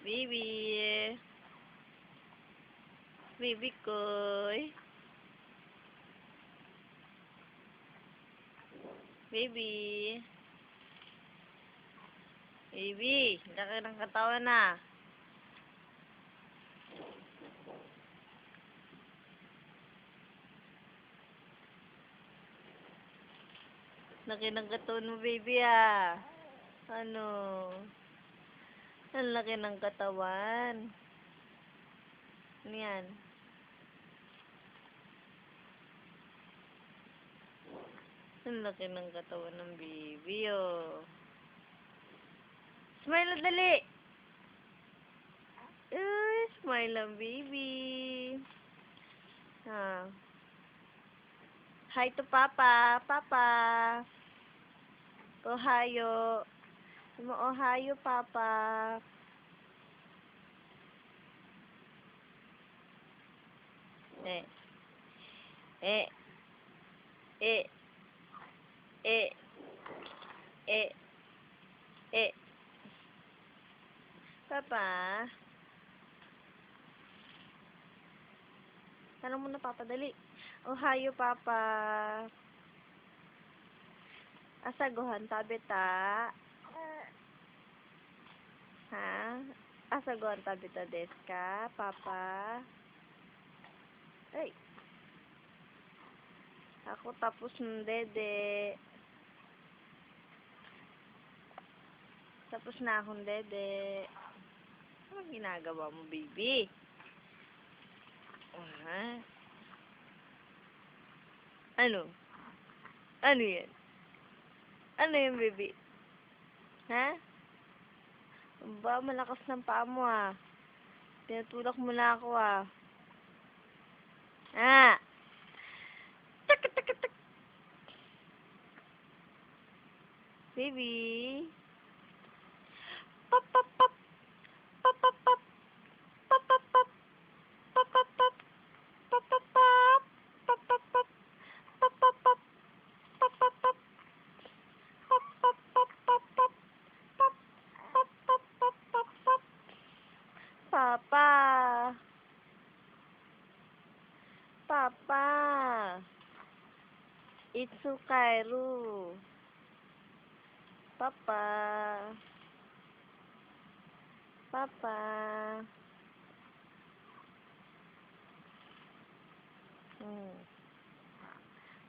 Baby. Baby koy. Baby. Baby, laki ng katawan na. Laki ng katawan mo, baby, ah. Ano? Ang laki ng katawan. Ano yan? Ang laki ng katawan ng baby, oh. Smile na dali! Smile lang, baby. Ah. Hi to Papa. Papa. Ohayo. Ohayo, Papa. Eh. Eh. Eh. Eh. Eh. Eh. Papa. Tanong mo na, Papa, dali. Ohayo, Papa. Asagohan tabi ta. Ha? Asagohan tabi ta desu ka, Papa? Ay. Ako tapos ng dede. Tapos na akong dede. Ano ginagawa mo, baby? Ano? Ano yan? Ano yan, baby? Ha? Ba, malakas ng paa mo, ah. Tinutulak mo na ako, ah. Ah! Tak, tak, tak. Baby. Pop, pop, pop. Pop, pop, pop. Pop, pop, pop. Pop, pop, pop. Pop, pop, pop. Pop, pop, pop. Pop, pop, pop. Pop, pop, pop. Pop, pop, pop, pop, pop. Pop, pop, pop, pop, pop, pop. Papa. Papa. Itsukairu. Papa. Papa.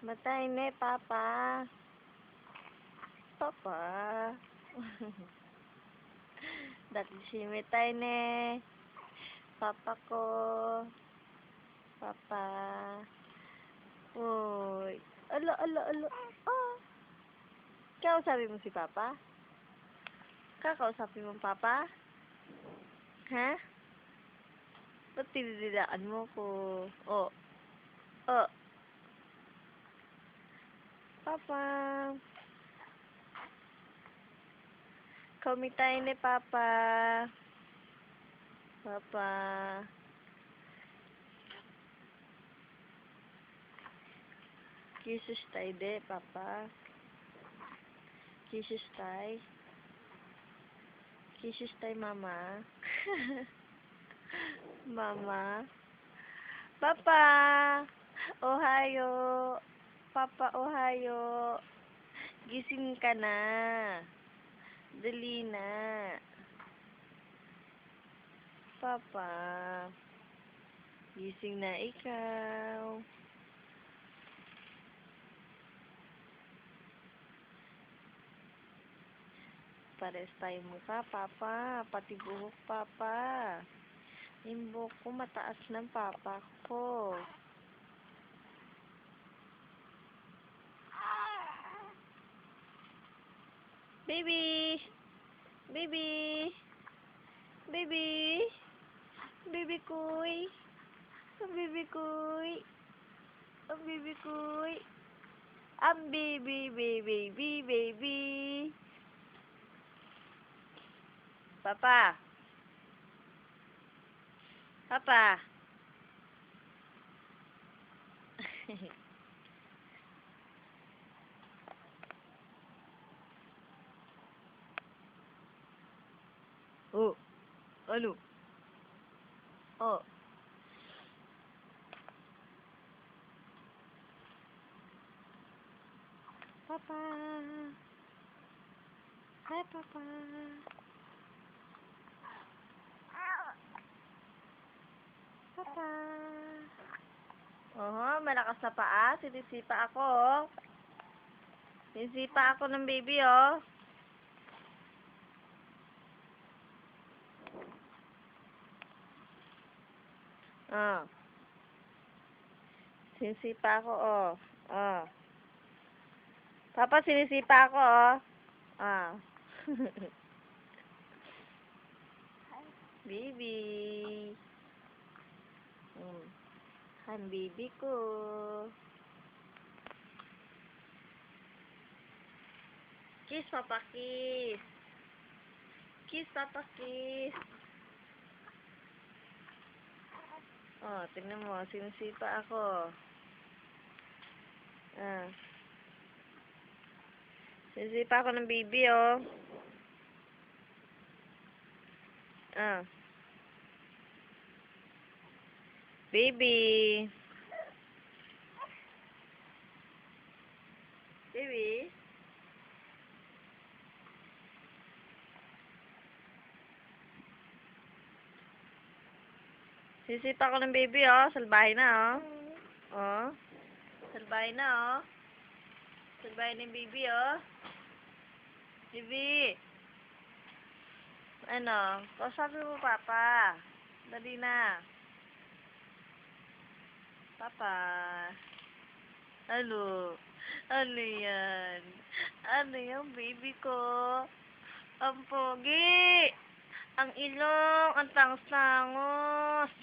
Matay ne, Papa. Papa. Dati si Mitay ne. Papa ko. Papa. Uy. Alo, alo, alo. Oh. Kausapin mo si Papa? Kakausapin mo Papa? Ha? Ba't tinididaan mo ko? Oh. Oh. Papa. Komitay ni Papa. Papa. Kisses tayo de, Papa. Kisses tayo. Kisses tayo, Mama. Mama. Papa. Ohayo. Papa, ohayo. Gising ka na. Dali na. Papa. Gising na ikaw. Pares tayo mukha, Papa. Pati buhok, Papa. Yung buhok ko mataas ng Papa ko. Baby! Baby! Baby! Baby kuy! Baby kuy! Baby kuy! Baby, baby, baby, baby! Papa! Papa! Oh! Ano? Oh. Papa. Hi, Papa. Papa. Malakas na paa. Sinisipa ako, oh. Sinisipa ako ng baby, oh. Oh. Sinisipa ako, oh. Oh. Papa, sinisipa ako, oh. Ah. Baby. Han baby ko. Kiss, Papa, kiss. Kiss, Papa, kiss. Oh, tingnan mo. Sinisipa ako. Ah. Sinisipa ako ng baby, oh. Ah. Baby. Baby. Sinisipa ako ng baby, oh. Salbahe na, oh. Oh. Salbahe na, oh. Salbahe na yung baby, oh. Baby. Ano? Kausapin mo, Papa. Dali na. Papa. Ano? Ano yan? Ano yung baby ko? Ang pogi! Ang ilong! Ang tangos-tangos!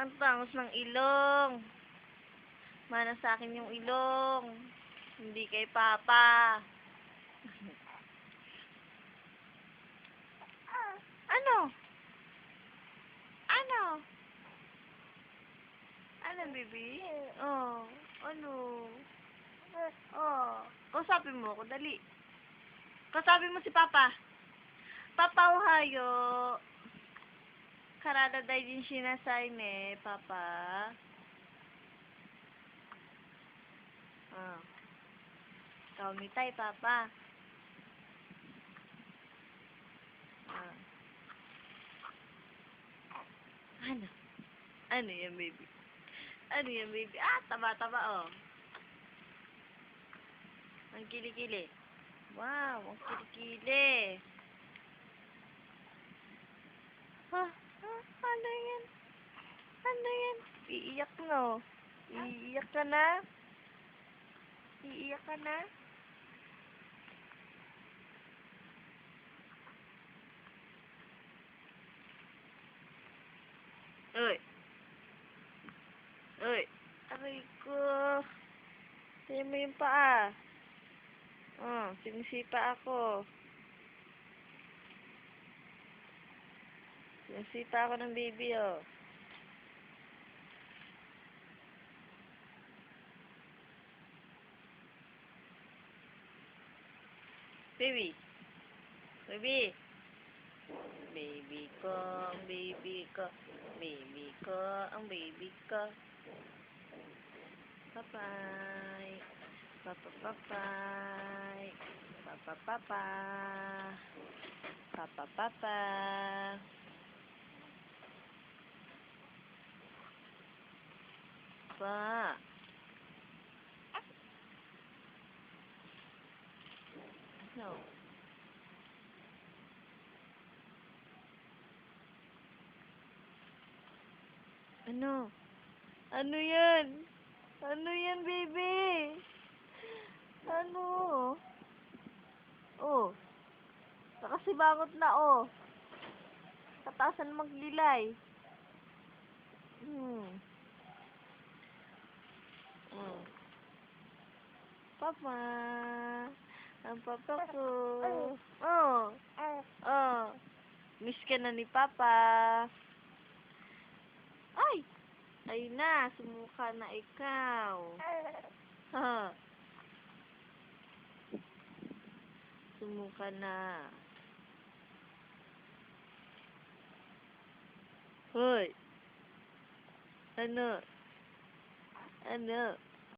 Ang tangos ng ilong! Mana sa akin yung ilong! Hindi kay Papa! Ano? Ano? Ano, baby? Oh, ano? Oh, kausapin mo ako, dali. Kausapin mo si Papa. Papa, ohayo. Karada dai din shinasai ne, Papa. Ah. Kau mitai, Papa. Ah. Ano? Ano yan, baby? Ano yan, baby? Ah, taba-taba, oh. Ang kilikili. Wow, ang kilikili. Ano yan? Ano yan? Iiyak no? Iiyak ka na? Iiyak ka na? Uy. Uy. Aray ko. Tingnan mo yung paa. Oh, sinisipa ako. Sinisipa ako ng baby, oh. Baby. Baby. Baby ko, ang baby ko. Baby ko, ang baby ko. Bye-bye. Bye-bye. Papa. Papa. Pa. No. Ano? Ano yan? Ano yan, baby? Ano? Oh. Nakasibangot na, oh. Katasan maglilay. Papa. Ang papa ko. Oh. Oh. Miss ka na ni Papa. Ay! Ay na, sumuka na ikaw. Ha. Sumuka na. Hoy! Ano? Ano?